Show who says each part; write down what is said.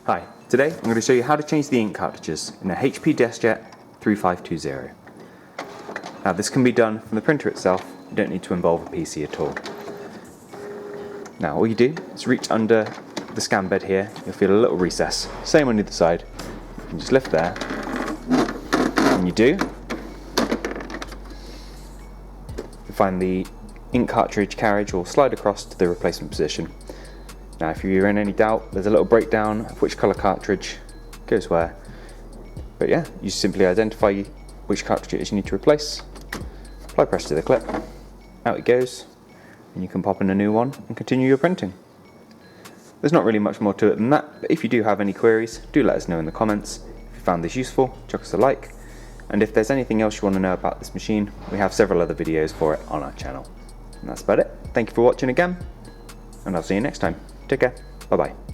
Speaker 1: Hi, today I'm going to show you how to change the ink cartridges in a HP Deskjet 3520. Now this can be done from the printer itself, you don't need to involve a PC at all. Now all you do is reach under the scan bed here, you'll feel a little recess, same on the other side. You can just lift there, and you do, you find the ink cartridge carriage will slide across to the replacement position. Now if you're in any doubt, there's a little breakdown of which colour cartridge goes where. But yeah, you simply identify which cartridge it is you need to replace, apply pressure to the clip, out it goes, and you can pop in a new one and continue your printing. There's not really much more to it than that, but if you do have any queries, do let us know in the comments. If you found this useful, chuck us a like, and if there's anything else you want to know about this machine, we have several other videos for it on our channel. And that's about it. Thank you for watching again, and I'll see you next time. Take care. Bye bye.